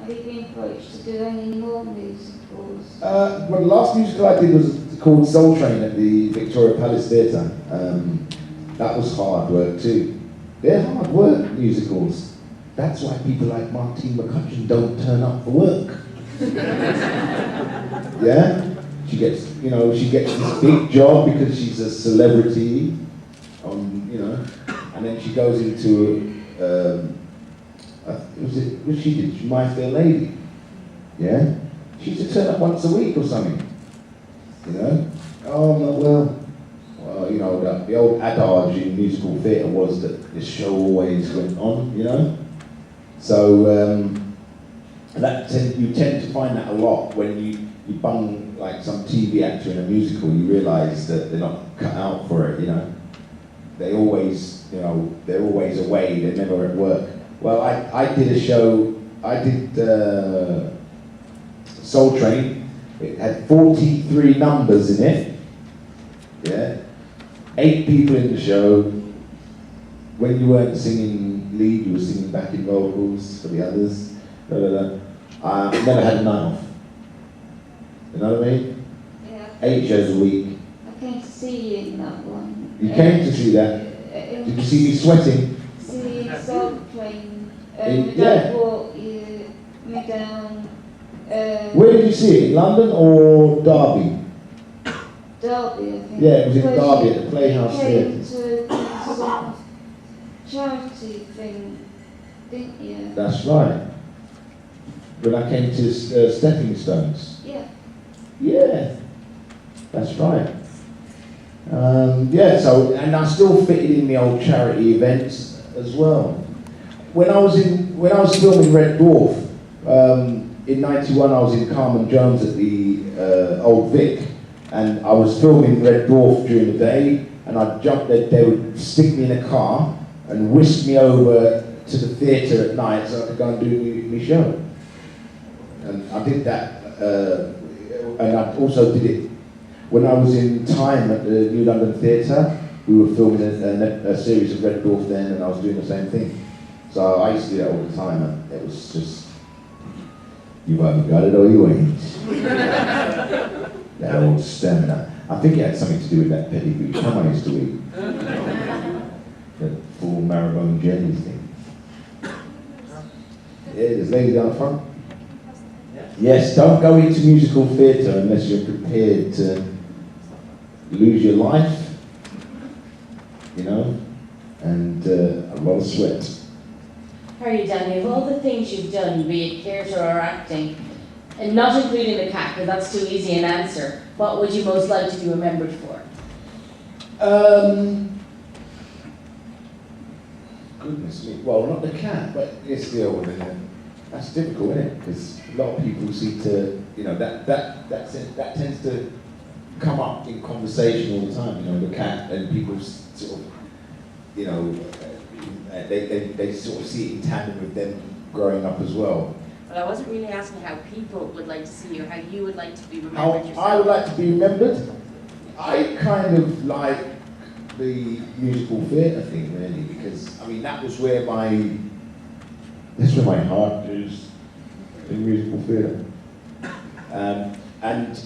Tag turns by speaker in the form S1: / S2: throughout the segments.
S1: Have you been approached to do any more musicals?
S2: Well, the last musical I did was called Soul Train at the Victoria Palace Theatre. That was hard work too. They're hard work, musicals. That's why people like Martine McCutcheon don't turn up for work. Yeah? She gets this big job because she's a celebrity, and then she goes into what she did? My Fair Lady. Yeah? She used to turn up once a week or something. Oh, well, the old adage in musical theatre was that the show always went on, So you tend to find that a lot when you bung like some TV actor in a musical. You realise that they're not cut out for it. They always, they're always away. They're never at work. Well, I did a show. I did Soul Train. It had 43 numbers in it. Yeah, 8 people in the show. When you weren't singing lead, you were singing backing vocals for the others. I never had a night off. You know what I mean?
S1: Yeah.
S2: 8 shows a week.
S1: I came to see you in that one.
S2: You came to see that? Did you see me sweating?
S1: See Soul Train.
S2: Yeah.
S1: Brought me down.
S2: Where did you see it? In London or Derby?
S1: Derby, I think.
S2: Yeah, it was in Derby at the Playhouse
S1: Theatre.
S2: Theatre.
S1: To some charity thing, didn't you?
S2: That's right. When I came to Stepping Stones.
S1: Yeah.
S2: Yeah, that's right. And I still fitted in the old charity events as well. When I was filming Red Dwarf, in '91 I was in Carmen Jones at the Old Vic, and I was filming Red Dwarf during the day, and I'd jump there, they would stick me in a car and whisk me over to the theatre at night so I could go and do my show. And I did that, and I also did it when I was in Time at the New London Theatre. We were filming a series of Red Dwarf then, and I was doing the same thing. So I used to do that all the time, and it was just, you've either got it or you ain't. That old stamina. I think it had something to do with that pedigree cum I used to eat. That full marrowbone jelly thing. Yeah, there's ladies down the front. Yes, don't go into musical theatre unless you're prepared to lose your life, and a lot of sweat.
S3: How are you, Danny? Of all the things you've done, be it theatre or acting, and not including the cat, because that's too easy an answer, what would you most like to be remembered for?
S2: Goodness me. Well, not the cat, but it's the old one. That's difficult, isn't it? Because a lot of people seem to, that tends to come up in conversation all the time. The cat, and people sort of, they sort of see it in tandem with them growing up as well.
S4: But I wasn't really asking how people would like to see you, how you would like to be remembered
S2: How
S4: yourself.
S2: I would like to be remembered? I kind of like the musical theatre thing, really, because that's where my heart is, in musical theatre. And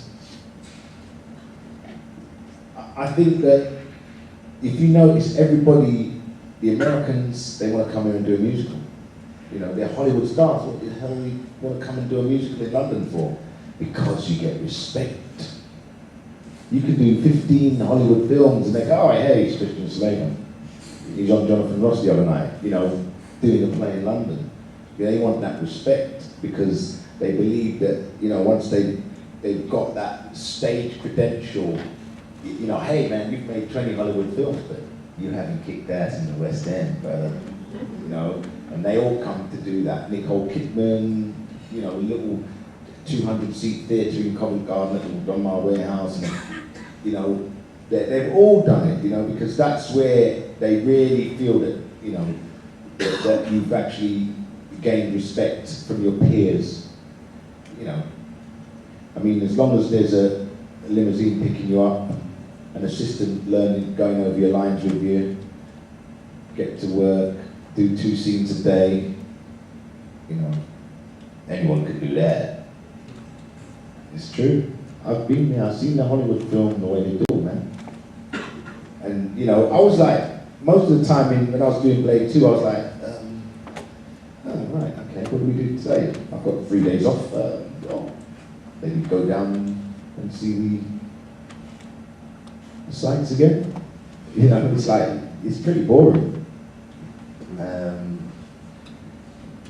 S2: I think that if you notice, everybody, the Americans, they want to come here and do a musical. They're Hollywood stars. What the hell do we want to come and do a musical in London for? Because you get respect. You can do 15 Hollywood films and they go, oh, hey, it's Christian Slater. He's on Jonathan Ross the other night, doing a play in London. They want that respect because they believe that, once they've got that stage credential, hey man, you've made 20 Hollywood films, but you haven't kicked ass in the West End, brother. And they all come to do that. Nicole Kidman, a little 200-seat theatre in Covent Garden at the Donmar Warehouse, and they've all done it, because that's where they really feel that, that you've actually gained respect from your peers. As long as there's a limousine picking you up, an assistant going over your lines with you, get to work, do 2 scenes a day, anyone could do that. It's true. I've been there, I've seen the Hollywood film the way they do it, man. And, you know, I was like, most of the time when I was doing Blade 2, I was like, oh, right, okay, what do we do today? I've got 3 days off. Maybe go down and see the sights again. You know, it's like, it's pretty boring.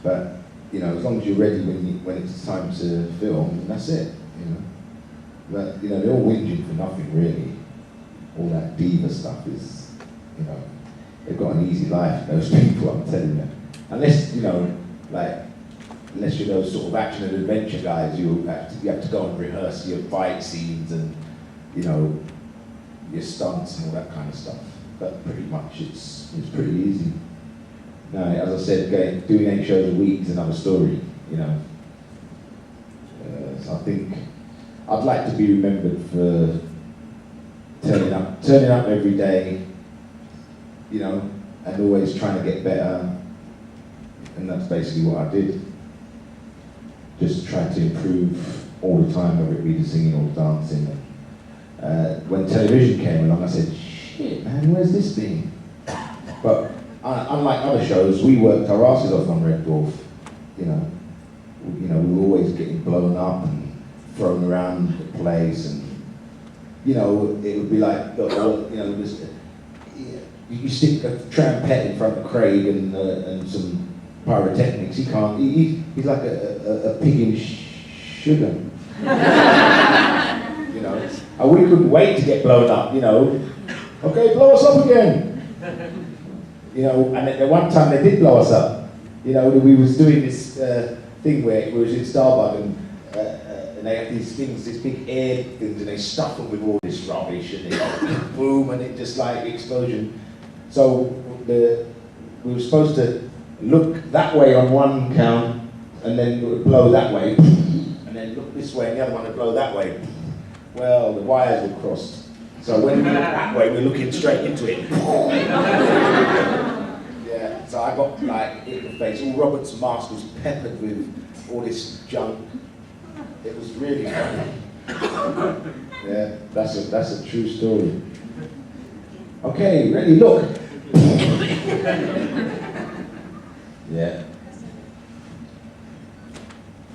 S2: But, you know, as long as you're ready when it's time to film, that's it, you know. But, you know, they're all whinging for nothing, really. All that diva stuff is, you know, they've got an easy life, those people, I'm telling you. Unless, you know, like, unless you're those sort of action and adventure guys, you have to go and rehearse your fight scenes and, you know, your stunts and all that kind of stuff. But pretty much it's pretty easy. Now, as I said, doing 8 shows a week is another story, you know. So I think I'd like to be remembered for turning up every day, you know, and always trying to get better. And that's basically what I did. Just try to improve all the time, whether it be the singing or the dancing. When television came along, I said, shit, man, where's this been? But unlike other shows, we worked our asses off on Red Dwarf. You know, we were always getting blown up and thrown around the place, and you know, it would be like, you know, you stick a trampette in front of Craig and some pyrotechnics. He can't. He's like a pig in sugar. You know, and we couldn't wait to get blown up. You know, okay, blow us up again. You know, and at one time they did blow us up. You know, we was doing this thing where it was in Starbuck and they had these things, these big air things, and they stuffed them with all this rubbish, and it boom, and it just like explosion. So we were supposed to look that way on one count, and then it would blow that way, and then look this way, and the other one would blow that way. Well, the wires were crossed. So when we look that way, we're looking straight into it. Yeah, so I got like hit in the face. All Robert's mask was peppered with all this junk. It was really funny. Yeah, that's a true story. Okay, ready, look. Yeah.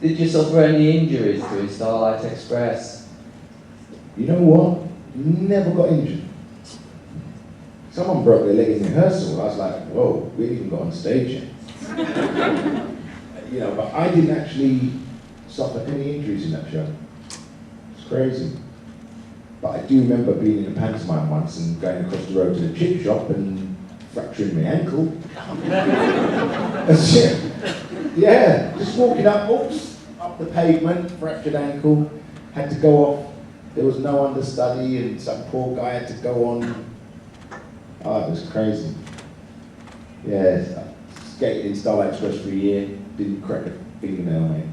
S5: Did you suffer any injuries doing Starlight Express?
S2: You know what? Never got injured. Someone broke their leg in rehearsal. I was like, whoa, we ain't even got on stage yet. You know, but I didn't actually suffer any injuries in that show. It's crazy. But I do remember being in a pantomime once and going across the road to the chip shop and fracturing my ankle. That's it. Yeah, just walking up, oops, up the pavement, fractured ankle, had to go off. There was no understudy and some poor guy had to go on. Oh, it was crazy. Yeah, I skated in Starlight Express for a year, didn't crack a fingernail, mate.